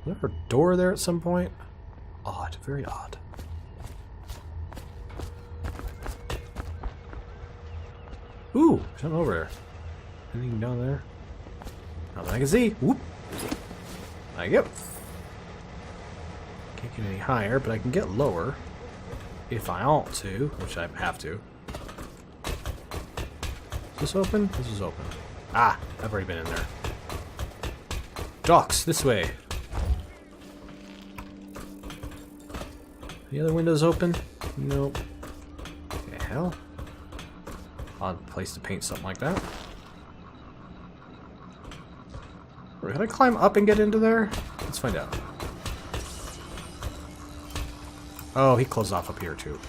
Was there a door there at some point? Odd, very odd. Ooh, something over there. Anything down there? Not that I can see. Whoop. There you go. Can't get any higher, but I can get lower if I want to, which I have to. Is this open? This is open. Ah, I've already been in there. Docks, this way. The other window's open? Nope. The hell? Odd place to paint something like that. Can I climb up and get into there? Let's find out. Oh, he closed off up here too.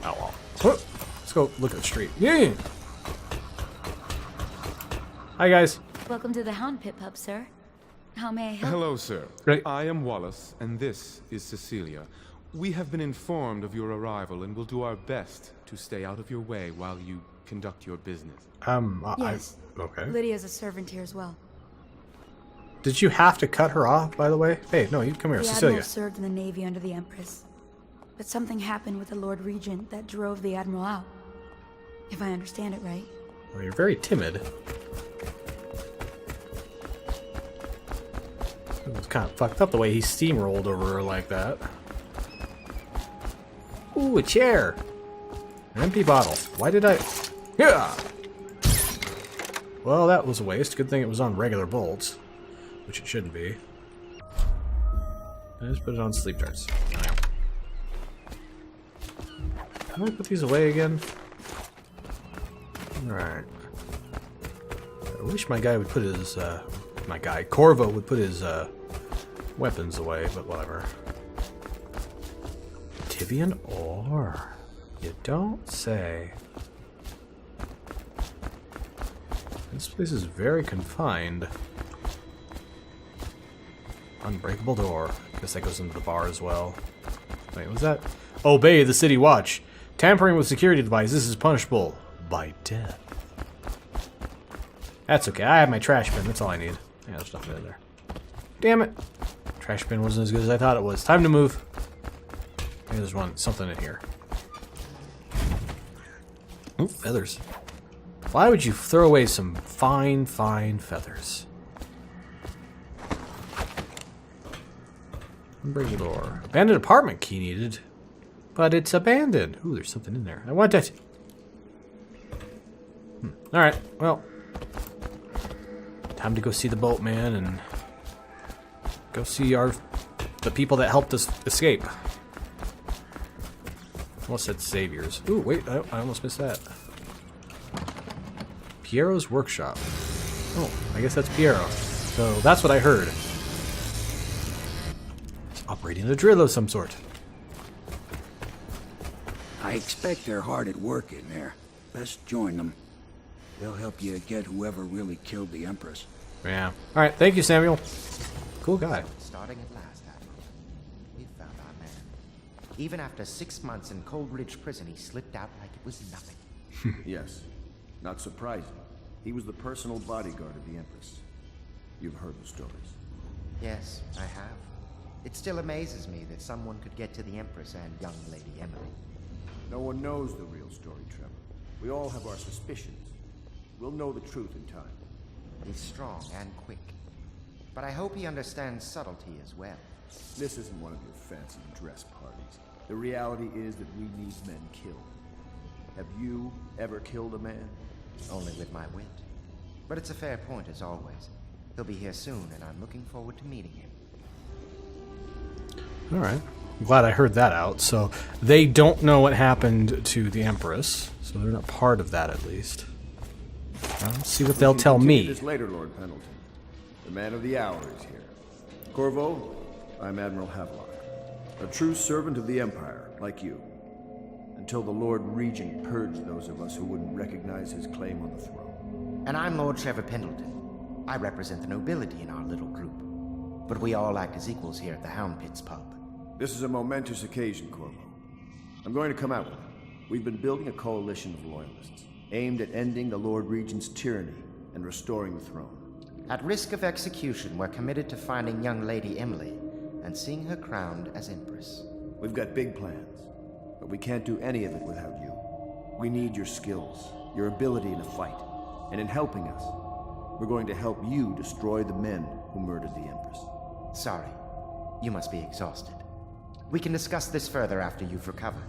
Oh well. Let's go look at the street. Yeah. Hi guys. Welcome to the Hound Pit Pub, sir. How may I help? Hello, sir. Great. I am Wallace, and this is Cecilia. We have been informed of your arrival and will do our best to stay out of your way while you conduct your business. Yes. Okay. Lydia's a servant here as well. Did you have to cut her off, by the way? Hey, no, you come here, The Cecilia. Admiral served in the Navy under the Empress. But something happened with the Lord Regent that drove the Admiral out. If I understand it right. Well, you're very timid. It was kind of fucked up the way he steamrolled over her like that. Ooh, a chair! An empty bottle. Why did I... Yeah! Well, that was a waste. Good thing it was on regular bolts. Which it shouldn't be. I just put it on sleep darts. How do I put these away again? Alright. I wish my guy would put his, Corvo would put his, weapons away, but whatever. Tibian ore. You don't say. This place is very confined. Unbreakable door. Guess that goes into the bar as well. Wait, was that? Obey the city watch. Tampering with security devices is punishable by death. That's okay. I have my trash bin. That's all I need. Yeah, there's nothing in there. Damn it. Trash bin wasn't as good as I thought it was. Time to move. Maybe there's something in here. Ooh, feathers. Why would you throw away some fine, fine feathers? Unbreakable door. Abandoned apartment key needed. But it's abandoned. Ooh, there's something in there. I want that. Alright, well. Time to go see the boatman and go see the people that helped us escape. Almost said saviors. Ooh, wait, I almost missed that. Piero's workshop. Oh, I guess that's Piero. So that's what I heard. It's operating a drill of some sort. I expect they're hard at work in there. Best join them. They'll help you get whoever really killed the Empress. Yeah. Alright, thank you, Samuel. Cool guy. Starting at last, Admiral. We found our man. Even after 6 months in Cold Ridge Prison, he slipped out like it was nothing. Yes. Not surprising. He was the personal bodyguard of the Empress. You've heard the stories. Yes, I have. It still amazes me that someone could get to the Empress and young Lady Emily. No one knows the real story, Trevor. We all have our suspicions. We'll know the truth in time. He's strong and quick. But I hope he understands subtlety as well. This isn't one of your fancy dress parties. The reality is that we need men killed. Have you ever killed a man? Only with my wit. But it's a fair point as always. He'll be here soon, and I'm looking forward to meeting him. Alright. I'm glad I heard that out. So they don't know what happened to the Empress. So they're not part of that, at least. Well, let's see what they'll tell me. This later, Lord Pendleton. The man of the hour is here. Corvo, I'm Admiral Havelock. A true servant of the Empire, like you. Until the Lord Regent purged those of us who wouldn't recognize his claim on the throne. And I'm Lord Trevor Pendleton. I represent the nobility in our little group. But we all act as equals here at the Hound Pits pub. This is a momentous occasion, Corvo. I'm going to come out with it. We've been building a coalition of loyalists, aimed at ending the Lord Regent's tyranny and restoring the throne. At risk of execution, we're committed to finding young Lady Emily and seeing her crowned as Empress. We've got big plans, but we can't do any of it without you. We need your skills, your ability in a fight, and in helping us, we're going to help you destroy the men who murdered the Empress. Sorry, you must be exhausted. We can discuss this further after you've recovered.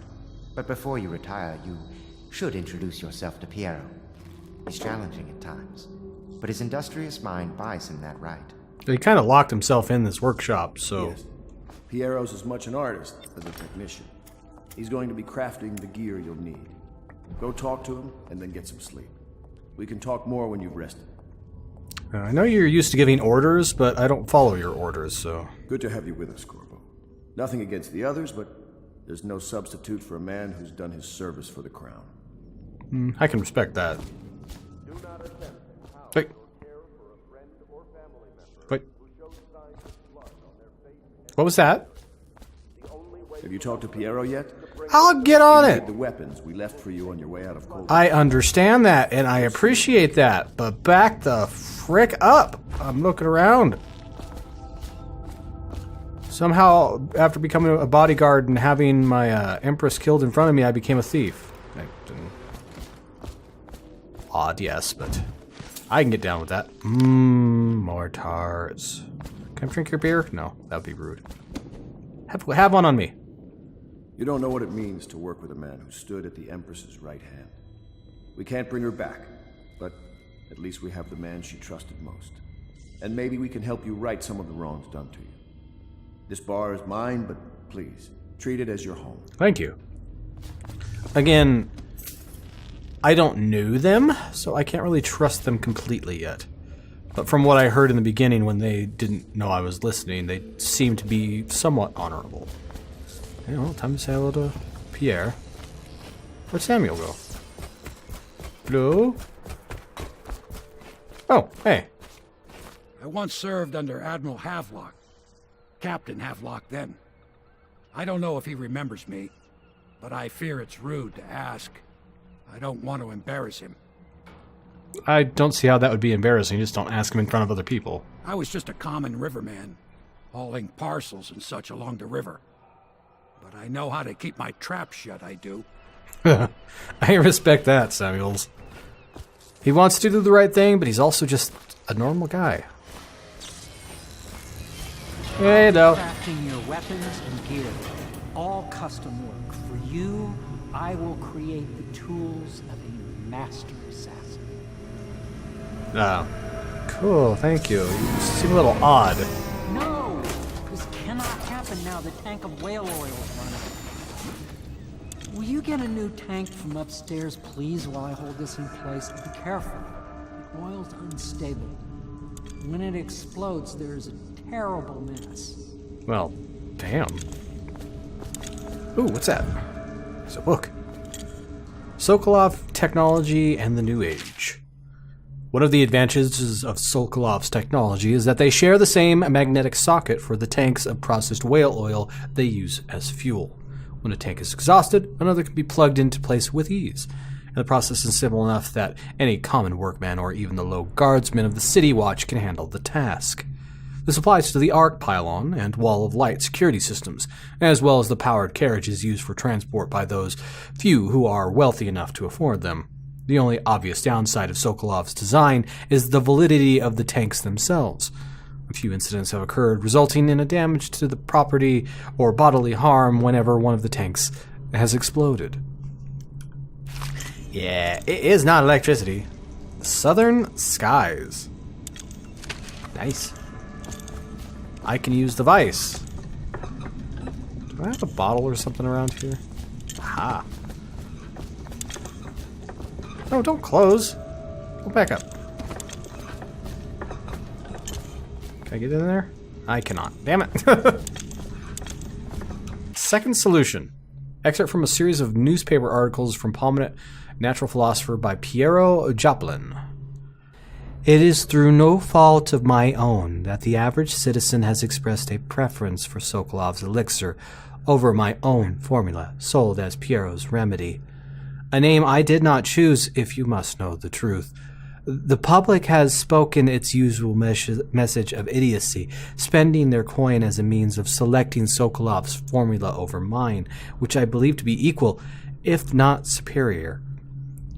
But before you retire, you should introduce yourself to Piero. He's challenging at times, but his industrious mind buys him that right. He kind of locked himself in this workshop, so... Yes. Piero's as much an artist as a technician. He's going to be crafting the gear you'll need. Go talk to him, and then get some sleep. We can talk more when you've rested. I know you're used to giving orders, but I don't follow your orders, so... Good to have you with us, Corvo. Nothing against the others, but there's no substitute for a man who's done his service for the crown. I can respect that. Wait. Wait. What was that? Have you talked to Piero yet? I'll get on He it. had the weapons we left for you on your way out of Cold. I understand that, and I appreciate that, but back the frick up. I'm looking around. Somehow, after becoming a bodyguard and having my Empress killed in front of me, I became a thief. Odd, yes, but I can get down with that. Mortars. Can I drink your beer? No, that would be rude. Have one on me. You don't know what it means to work with a man who stood at the Empress's right hand. We can't bring her back, but at least we have the man she trusted most. And maybe we can help you right some of the wrongs done to you. This bar is mine, but please, treat it as your home. Thank you. Again, I don't know them, so I can't really trust them completely yet. But from what I heard in the beginning when they didn't know I was listening, they seemed to be somewhat honorable. Okay, well, time to say hello to Pierre. Where'd Samuel go? Hello? Oh, hey. I once served under Admiral Havelock. Captain Havelock then. I don't know if he remembers me, but I fear it's rude to ask. I don't want to embarrass him. I don't see how that would be embarrassing. Just don't ask him in front of other people. I was just a common riverman, hauling parcels and such along the river. But I know how to keep my trap shut, I do. I respect that, Samuels. He wants to do the right thing, but he's also just a normal guy. Hey, though. Crafting your weapons and gear. All custom work. For you, I will create the tools of a master assassin. Oh. Cool, thank you. You seem a little odd. No! This cannot happen now the tank of whale oil is running. Will you get a new tank from upstairs, please, while I hold this in place? Be careful. The oil's unstable. When it explodes, there is a terrible mess. Well, damn. Ooh, what's that? It's a book. Sokolov Technology and the New Age. One of the advantages of Sokolov's technology is that they share the same magnetic socket for the tanks of processed whale oil they use as fuel. When a tank is exhausted, another can be plugged into place with ease. And the process is simple enough that any common workman or even the low guardsman of the City Watch can handle the task. This applies to the arc pylon and wall of light security systems, as well as the powered carriages used for transport by those few who are wealthy enough to afford them. The only obvious downside of Sokolov's design is the validity of the tanks themselves. A few incidents have occurred, resulting in a damage to the property or bodily harm whenever one of the tanks has exploded. Yeah, it is not electricity. Southern skies. Nice. I can use the vice. Do I have a bottle or something around here? Aha. No, don't close. Go back up. Can I get in there? I cannot. Damn it. Second solution. Excerpt from a series of newspaper articles from prominent natural philosopher by Piero Joplin. It is through no fault of my own that the average citizen has expressed a preference for Sokolov's elixir over my own formula, sold as Piero's remedy. A name I did not choose, if you must know the truth. The public has spoken its usual message of idiocy, spending their coin as a means of selecting Sokolov's formula over mine, which I believe to be equal, if not superior.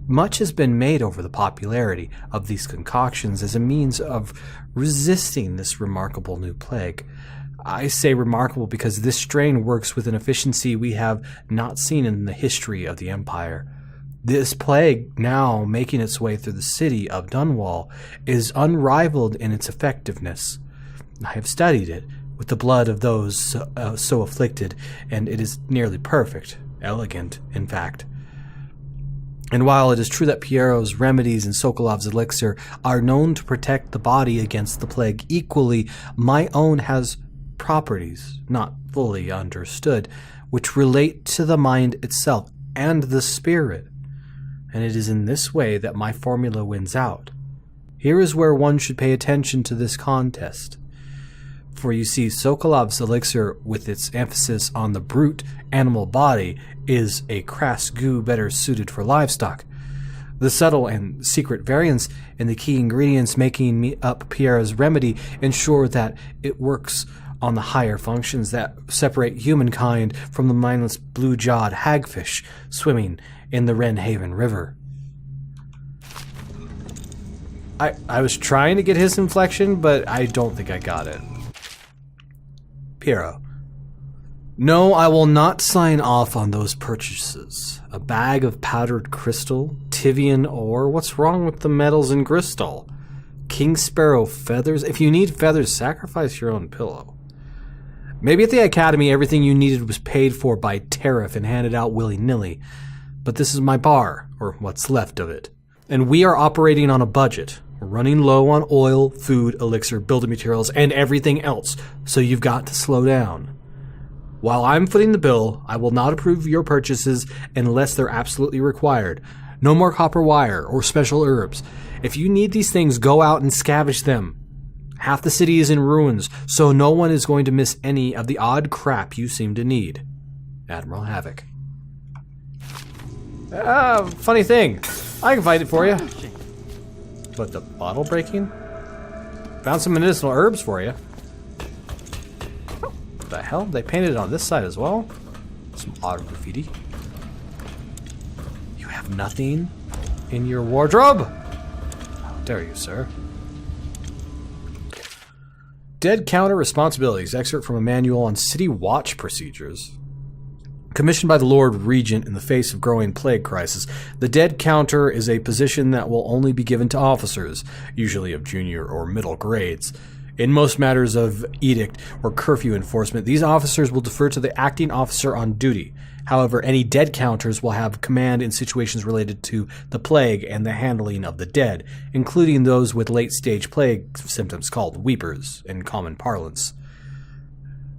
Much has been made over the popularity of these concoctions as a means of resisting this remarkable new plague. I say remarkable because this strain works with an efficiency we have not seen in the history of the Empire. This plague, now making its way through the city of Dunwall, is unrivaled in its effectiveness. I have studied it with the blood of those so afflicted, and it is nearly perfect, elegant, in fact. And while it is true that Piero's remedies and Sokolov's elixir are known to protect the body against the plague equally, my own has properties, not fully understood, which relate to the mind itself and the spirit. And it is in this way that my formula wins out. Here is where one should pay attention to this contest. For you see, Sokolov's elixir, with its emphasis on the brute animal body, is a crass goo better suited for livestock. The subtle and secret variance in the key ingredients making up Pierre's remedy ensure that it works on the higher functions that separate humankind from the mindless blue-jawed hagfish swimming in the Wrenhaven River. I was trying to get his inflection, but I don't think I got it. Piero. No, I will not sign off on those purchases. A bag of powdered crystal, Tivian ore, what's wrong with the metals in Crystal? King Sparrow feathers? If you need feathers, sacrifice your own pillow. Maybe at the Academy everything you needed was paid for by tariff and handed out willy-nilly. But this is my bar, or what's left of it. And we are operating on a budget. We're running low on oil, food, elixir, building materials, and everything else, so you've got to slow down. While I'm footing the bill, I will not approve your purchases unless they're absolutely required. No more copper wire or special herbs. If you need these things, go out and scavenge them. Half the city is in ruins, so no one is going to miss any of the odd crap you seem to need. Admiral Havoc. Funny thing. I can fight it for you. What, the bottle breaking? Found some medicinal herbs for you. What the hell? They painted it on this side as well? Some odd graffiti. You have nothing in your wardrobe? How dare you, sir? Dead Counter Responsibilities. Excerpt from a manual on city watch procedures. Commissioned by the Lord Regent in the face of growing plague crisis, the Dead Counter is a position that will only be given to officers, usually of junior or middle grades. In most matters of edict or curfew enforcement, these officers will defer to the acting officer on duty. However, any dead counters will have command in situations related to the plague and the handling of the dead, including those with late-stage plague symptoms called weepers in common parlance.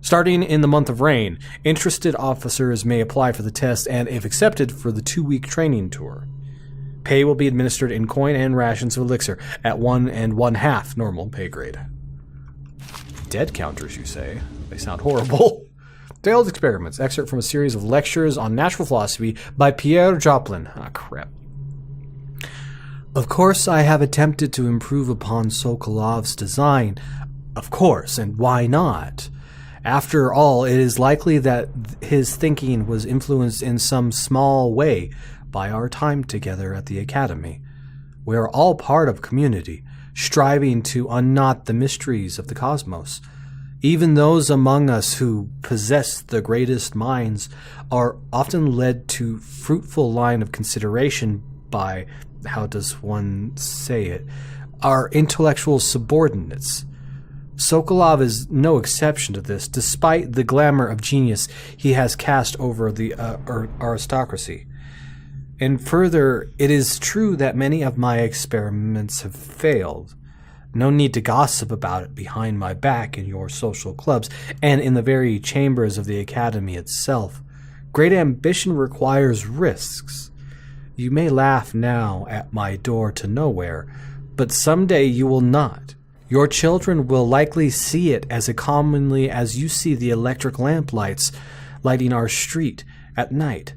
Starting in the month of rain, interested officers may apply for the test and, if accepted, for the 2-week training tour. Pay will be administered in coin and rations of elixir at 1 1/2 normal pay grade. Dead counters, you say? They sound horrible. Failed experiments. Excerpt from a series of lectures on natural philosophy by Piero Joplin. Ah, crap. Of course, I have attempted to improve upon Sokolov's design. Of course, and why not? After all, it is likely that his thinking was influenced in some small way by our time together at the Academy. We are all part of community, striving to unknot the mysteries of the cosmos. Even those among us who possess the greatest minds are often led to fruitful line of consideration by, how does one say it, our intellectual subordinates. Sokolov is no exception to this, despite the glamour of genius he has cast over the aristocracy. And further, it is true that many of my experiments have failed. No need to gossip about it behind my back in your social clubs and in the very chambers of the Academy itself. Great ambition requires risks. You may laugh now at my door to nowhere, but someday you will not. Your children will likely see it as commonly as you see the electric lamp lights lighting our street at night.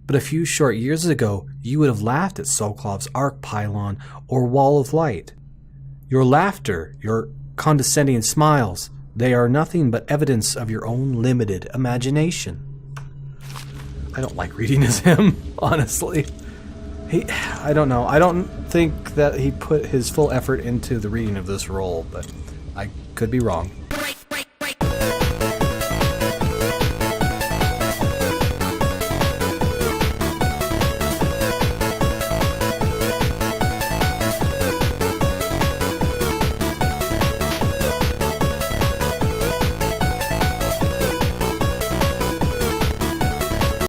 But a few short years ago, you would have laughed at Sokolov's arc pylon or wall of light. Your laughter, your condescending smiles, they are nothing but evidence of your own limited imagination. I don't like reading as him, honestly. I don't know. I don't think that he put his full effort into the reading of this role, but I could be wrong.